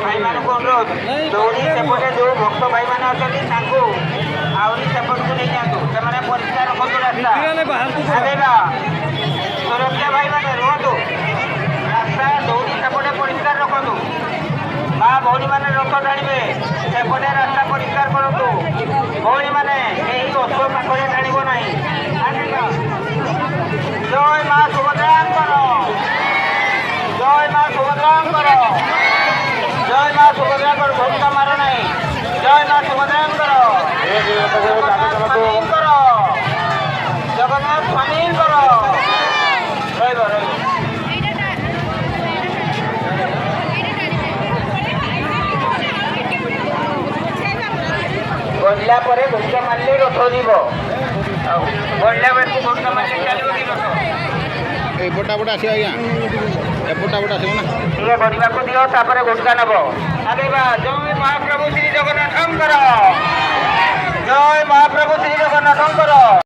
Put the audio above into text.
ଭାଇମାନଙ୍କୁ ଅନୁରୋଧ ଦୌଡ଼ି ସେପଟେ ଯେଉଁ ଭକ୍ତ ଭାଇମାନେ ଅଛନ୍ତି ତାଙ୍କୁ ଆହୁରି ସେପଟକୁ ନେଇ ଯାଆନ୍ତୁ। ସେମାନେ ପରିଷ୍କାର ରଖନ୍ତୁ ରାସ୍ତା ଆଗେଇବା। ସୁରକ୍ଷା ଭାଇମାନେ ରୁହନ୍ତୁ, ରାସ୍ତା ଦୌଡ଼ି ସେପଟେ ପରିଷ୍କାର ରଖନ୍ତୁ। ମା ଭଉଣୀମାନେ ରଥ ଟାଣିବେ, ସେପଟେ ରାସ୍ତା ପରିଷ୍କାର କରନ୍ତୁ। ଭଉଣୀମାନେ ଏହି ରଥ ପାଖରେ ଟାଣିବ ନାହିଁ। ଜୟ ମା ସୁଭଦ୍ରାଙ୍କର, ଜୟ ମା ସୁଭଦ୍ରାଙ୍କର, ଜୟ ମା ସୁଭଦ୍ରାଙ୍କର। ଭକ୍ତ ମାର ନାହିଁ। ଜୟ ମା ସୁଭଦ୍ରାଙ୍କର, ସ୍ୱାମୀଙ୍କର, ଜଗନ୍ନାଥ ସ୍ୱାମୀଙ୍କର। ରହିବ ରହିବ। ଗଡ଼ିଲା ପରେ ଘୋଷ ମାରିଲେ ରଥ ଯିବ। ଗଡ଼ିଲା ବେଳକୁ ଘୋଷ ମାରିଲେ ଚାଲିବ କି ରଥ? ଏପଟା ପଟେ ଆସିବ ଆଜ୍ଞା, ଏପଟା ପଟେ ଆସିବ ନା। ଟିକେ ଗଡ଼ିବାକୁ ଦିଅ, ତାପରେ ଘୋଷା ନେବ। ଆଗେଇବା। ଜୟ ମହାପ୍ରଭୁ ଶ୍ରୀ ଜଗନ୍ନାଥଙ୍କର।